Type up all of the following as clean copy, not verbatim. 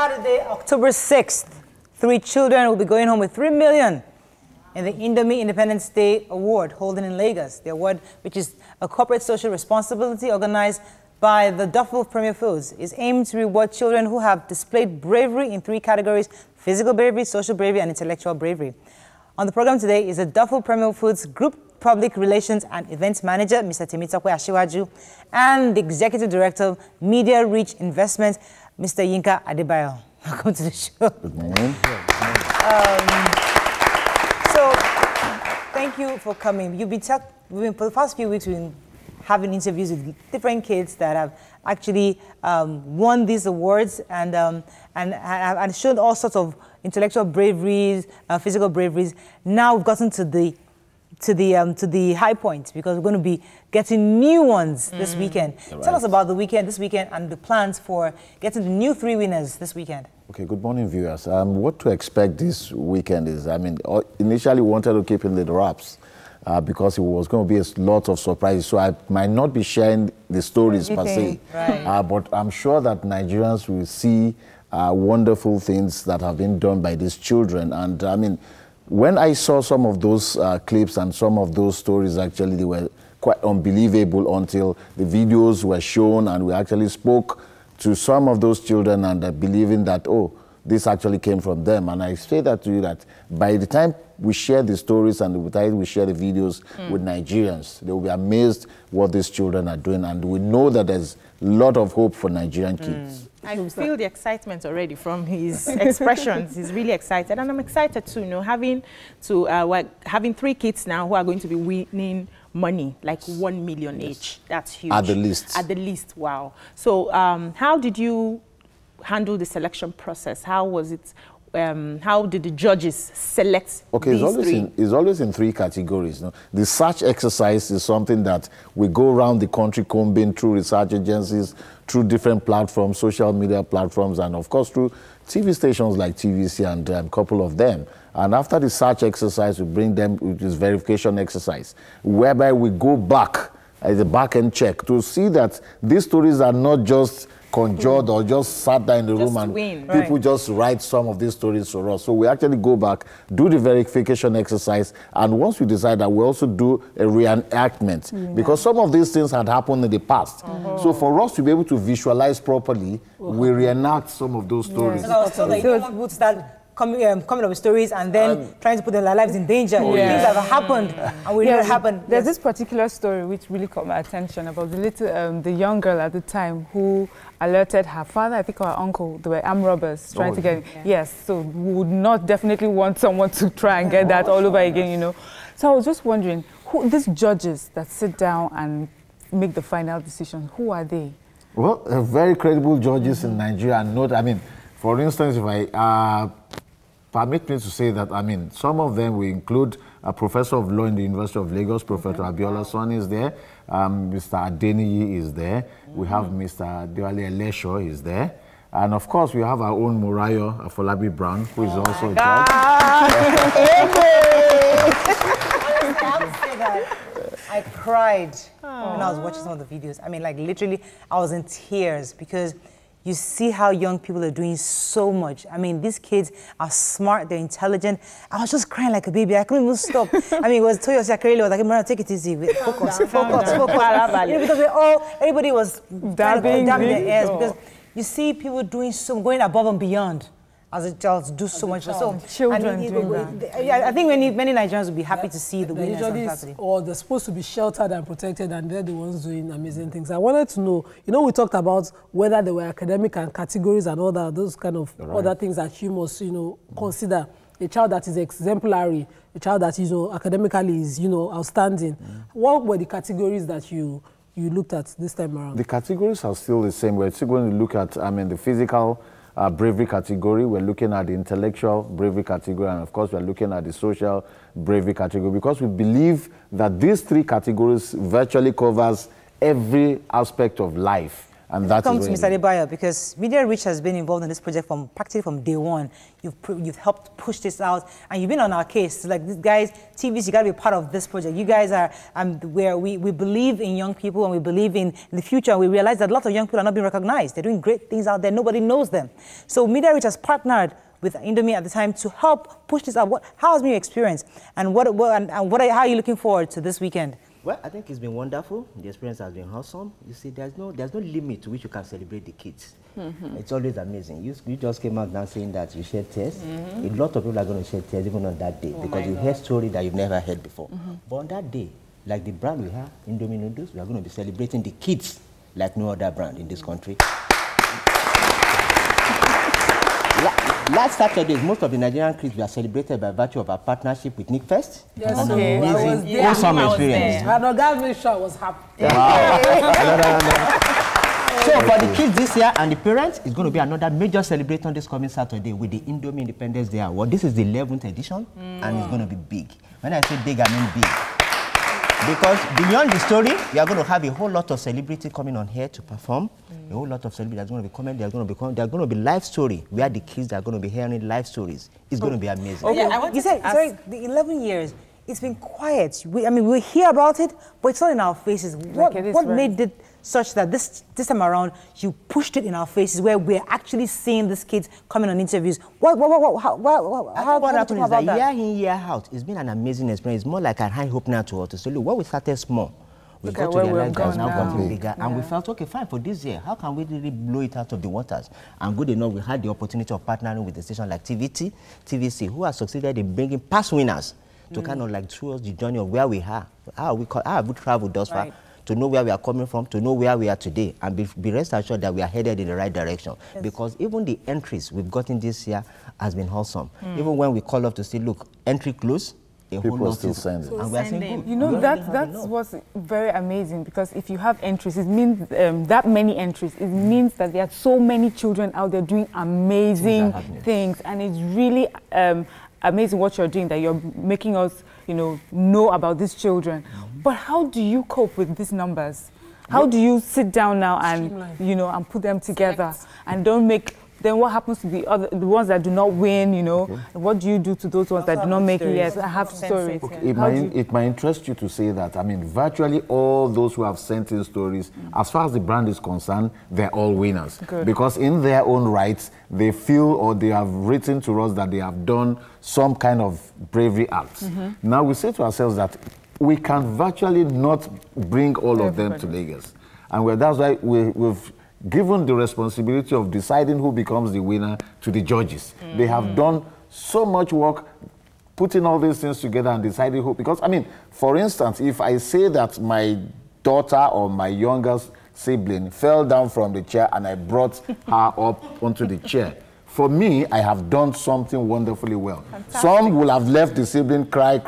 Saturday, October 6th, 3 children will be going home with $3 million in the Indomie Independence Day Award holding in Lagos. The award, which is a corporate social responsibility organized by the Duffel Premier Foods, is aimed to reward children who have displayed bravery in 3 categories: physical bravery, social bravery, and intellectual bravery. On the program today is the Duffel Premier Foods Group Public Relations and Events Manager, Mr. Temitope Ashiwaju, and the Executive Director, Media Reach Investment, Mr. Yinka Adebayo. Welcome to the show. Good morning. So, thank you for coming. You've been for the past few weeks, we've been having interviews with different kids that have actually won these awards and shown all sorts of intellectual braveries, physical braveries. Now we've gotten to the high point because we're going to be getting new ones this weekend. Right. Tell us about this weekend and the plans for getting the new 3 winners this weekend. Okay, good morning, viewers. What to expect this weekend is, initially we wanted to keep in the wraps because it was going to be a lot of surprises, so I might not be sharing the stories per se. Right. But I'm sure that Nigerians will see wonderful things that have been done by these children. And when I saw some of those clips and some of those stories, actually, they were quite unbelievable until the videos were shown and we actually spoke to some of those children and believing that, oh, this actually came from them. And I say that to you that by the time we share the stories and by the time we share the videos with Nigerians, they will be amazed what these children are doing. And we know that there's a lot of hope for Nigerian kids. I feel the excitement already from his expressions. He's really excited, and I'm excited too. Having 3 kids now who are going to be winning money, like 1 million each. That's huge. At the least. At the least, wow. So, how did you handle the selection process? How was it? How did the judges select these 3? It's always in 3 categories. No? The search exercise is something that we go around the country combing through research agencies, through different platforms, social media platforms, and of course through TV stations like TVC and a couple of them. And after the search exercise, we bring them with this verification exercise, whereby we go back as a back-end check to see that these stories are not just conjured or just sat there in the room and people just write some of these stories for us. So we actually go back, do the verification exercise, and once we decide that, we also do a reenactment because some of these things had happened in the past. So for us to be able to visualize properly, we reenact some of those stories. So like people start coming up with stories and then trying to put their lives in danger. Things that have happened and we never happened. There's this particular story which really caught my attention about the young girl at the time who alerted her father, I think, or her uncle. They were armed robbers trying to get. Yes, so we would not definitely want someone to try and get that all over again, So I was just wondering, who these judges that sit down and make the final decision, who are they? Well, very credible judges in Nigeria. And for instance, if I permit me to say that, some of them we include a professor of law in the University of Lagos, Professor Abiola Son is there, Mr. Adeniyi is there, we have Mr. Diwali Elesho is there, and of course we have our own Morayo Afolabi Brown, who is also a judge. I cried when I was watching some of the videos. Literally, I was in tears because you see how young people are doing so much. These kids are smart, they're intelligent. I was just crying like a baby. I couldn't even stop. It was Toyo Sakarele was like, Mara, take it easy. Focus. Because everybody was dabbing their ears because you see people going above and beyond as a child to do so much. So children I think many Nigerians will be happy to see the winners on Saturday. Or they're supposed to be sheltered and protected, and they're the ones doing amazing things. I wanted to know, we talked about whether there were academic and categories and all that, those kind of other things that you must, consider. A child that is exemplary, a child that, academically is, outstanding. What were the categories that you looked at this time around? The categories are still the same. We're still going to look at, the physical bravery category, we're looking at the intellectual bravery category, and of course we're looking at the social bravery category, because we believe that these 3 categories virtually covers every aspect of life. And that comes is to Mr. Adebayo, because Media Reach has been involved in this project practically from day one. You've helped push this out, and you've been on our case. Like, these guys, TVs, you got to be part of this project. You guys are where we believe in young people, and we believe in the future. We realize that a lot of young people are not being recognized. They're doing great things out there. Nobody knows them. So Media Reach has partnered with Indomie at the time to help push this out. How has been your experience, and how are you looking forward to this weekend? Well, I think it's been wonderful. The experience has been awesome. You see, there's no limit to which you can celebrate the kids. It's always amazing. You just came out now saying that you shed tears. A lot of people are going to shed tears even on that day, because you hear stories that you've never heard before. But on that day, like the brand we have, Indomie noodles, we are going to be celebrating the kids like no other brand in this country. Last Saturday, most of the Nigerian kids were celebrated by virtue of our partnership with Nick Fest. Yes, an okay. amazing, awesome experience. And Oga was happy. So for the kids this year and the parents, it's going to be another major celebration this coming Saturday with the Indomie Independence Day Award. This is the 11th edition, and it's going to be big. When I say big, I mean big. Because beyond the story, we are going to have a whole lot of celebrities coming on here to perform. A whole lot of celebrities are going to be coming. They are going to be live story, where the kids are going to be hearing live stories. It's going to be amazing. Okay, you said, sorry, the 11 years, it's been quiet. We hear about it, but it's not in our faces. What made it such that this time around you pushed it in our faces, where we're actually seeing these kids coming on interviews? What happened is that year in, year out, it's been an amazing experience. It's more like a high hope now to us. So look, what we started small, we got to realize that it's now gotten bigger, and we felt, okay, fine, for this year, how can we really blow it out of the waters? And good enough, we had the opportunity of partnering with a station like TVC, who has succeeded in bringing past winners to kind of like show us the journey of where we are, how have we traveled thus far, to know where we are coming from, to know where we are today, and be rest assured that we are headed in the right direction. Yes. Because even the entries we've gotten this year has been wholesome. Even when we call up to say, look, entry close, people are still sending. And we are saying, you know, that's what's very amazing, because if you have entries, it means that many entries, it means that there are so many children out there doing amazing things, and it's really amazing what you're doing, that you're making us, know about these children. But how do you cope with these numbers? How do you sit down now and, and put them together and don't make, then what happens to the ones that do not win, What do you do to those ones that do not make it? Yes, I have stories. Okay. It might interest you to say that, virtually all those who have sent in stories, as far as the brand is concerned, they're all winners. Good. Because in their own rights, they feel, or they have written to us that they have done some kind of bravery act. Now we say to ourselves that we can virtually not bring all of them to Lagos. And that's why we've given the responsibility of deciding who becomes the winner to the judges. They have done so much work putting all these things together and deciding who, because, for instance, if I say that my daughter or my youngest sibling fell down from the chair and I brought her up onto the chair, for me, I have done something wonderfully well. Fantastic. Some will have left the sibling cry,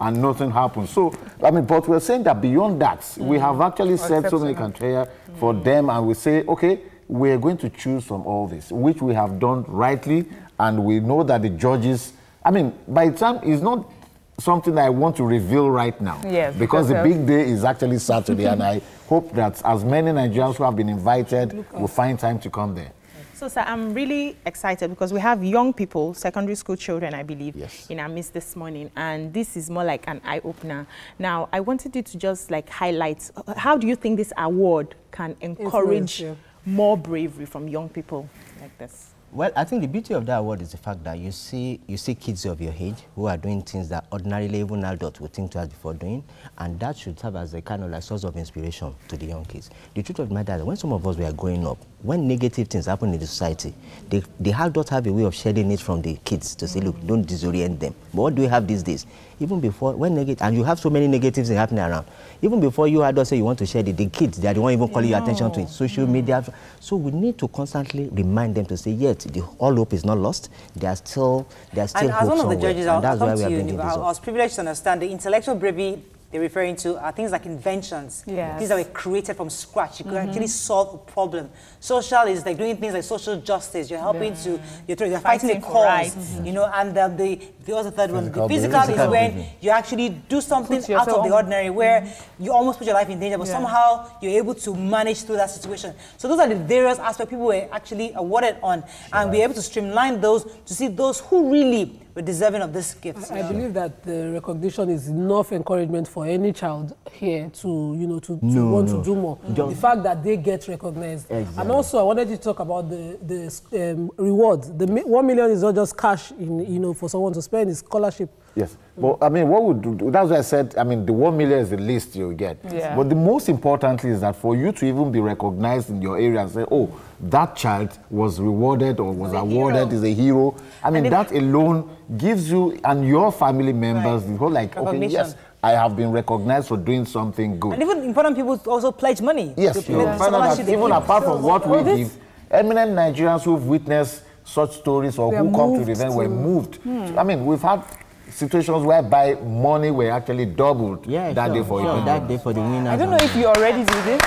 and nothing happened. So, but we're saying that beyond that, we have actually set so many criteria for them, and we say, okay, we're going to choose from all this, which we have done rightly, and we know that the judges, by the time, it's not something that I want to reveal right now. Yes, because the big day is actually Saturday, and I hope that as many Nigerians who have been invited will find time to come there. So, sir, I'm really excited because we have young people, secondary school children, I believe, in our midst this morning. And this is more like an eye-opener. Now, I wanted you to just highlight, how do you think this award can encourage more bravery from young people like this? Well, I think the beauty of that award is the fact that you see kids of your age who are doing things that ordinarily even adults would think twice before doing, and that should serve as a kind of source of inspiration to the young kids. The truth of the matter is, when some of us were growing up, when negative things happen in the society, the adults have a way of shedding it from the kids to say, look, don't disorient them. But what do we have these days? Even before, when negative, and you have so many negatives happening around, even before you adults say you want to share it, the kids, they are the one even calling your attention to it, social media. So we need to constantly remind them to say, yes, all hope is not lost. There's still hope somewhere. And as one of the judges, I was privileged to understand the intellectual bravery they're referring to are things like inventions. Yes. Things that were created from scratch. You could actually solve a problem. Social is like doing things like social justice. You're helping to, you're fighting a cause, you know, and the other third one, the physical is when you actually do something out of the ordinary where you almost put your life in danger, but somehow you're able to manage through that situation. So those are the various aspects people were actually awarded on, and we're able to streamline those to see those who really were deserving of this gift. I believe that the recognition is enough encouragement for any child here to, you know, to want to do more. The fact that they get recognized. Exactly. And also, I wanted you to talk about the rewards. The 1 million is not just cash, you know, for someone to spend. It's scholarship. Yes. But I mean, what would do? That's why I said, I mean, the 1 million is the least you'll get. Yeah. But the most importantly is that for you to even be recognized in your area and say, oh, that child was rewarded or was awarded, is a hero. I mean, that alone gives you and your family members the whole like, okay, yes, I have been recognized for doing something good. And even important people also pledge money. Yes, you find out that even apart from what we give, eminent Nigerians who've witnessed such stories or who come to the event were moved. I mean, we've had situations whereby money were actually doubled that day for you. That day for the winners. I don't know if you already did it.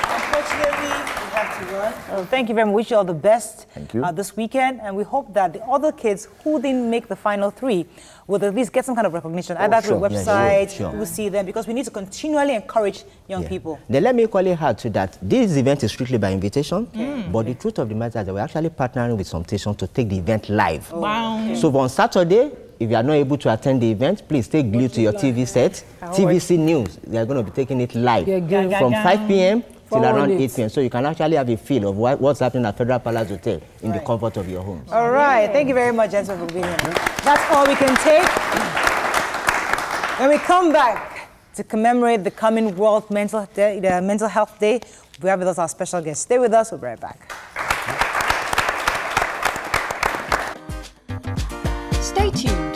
Unfortunately, we have to run. Well, thank you very much. Wish you all the best this weekend, and we hope that the other kids who didn't make the final 3 will at least get some kind of recognition, either through a website, we'll see them, because we need to continually encourage young people. Then let me equally add to that. This event is strictly by invitation, but the truth of the matter is that we're actually partnering with some stations to take the event live. Wow. So on Saturday, if you are not able to attend the event, please stay glued to your TV set. TVC News, they are going to be taking it live from 5 p.m. till around 8 p.m. So you can actually have a feel of what's happening at Federal Palace Hotel in the comfort of your homes. All right. Thank you very much, gentlemen, for being here. That's all we can take. When we come back to commemorate the coming World Mental Health Day, we have with us our special guest. Stay with us. We'll be right back. Stay tuned.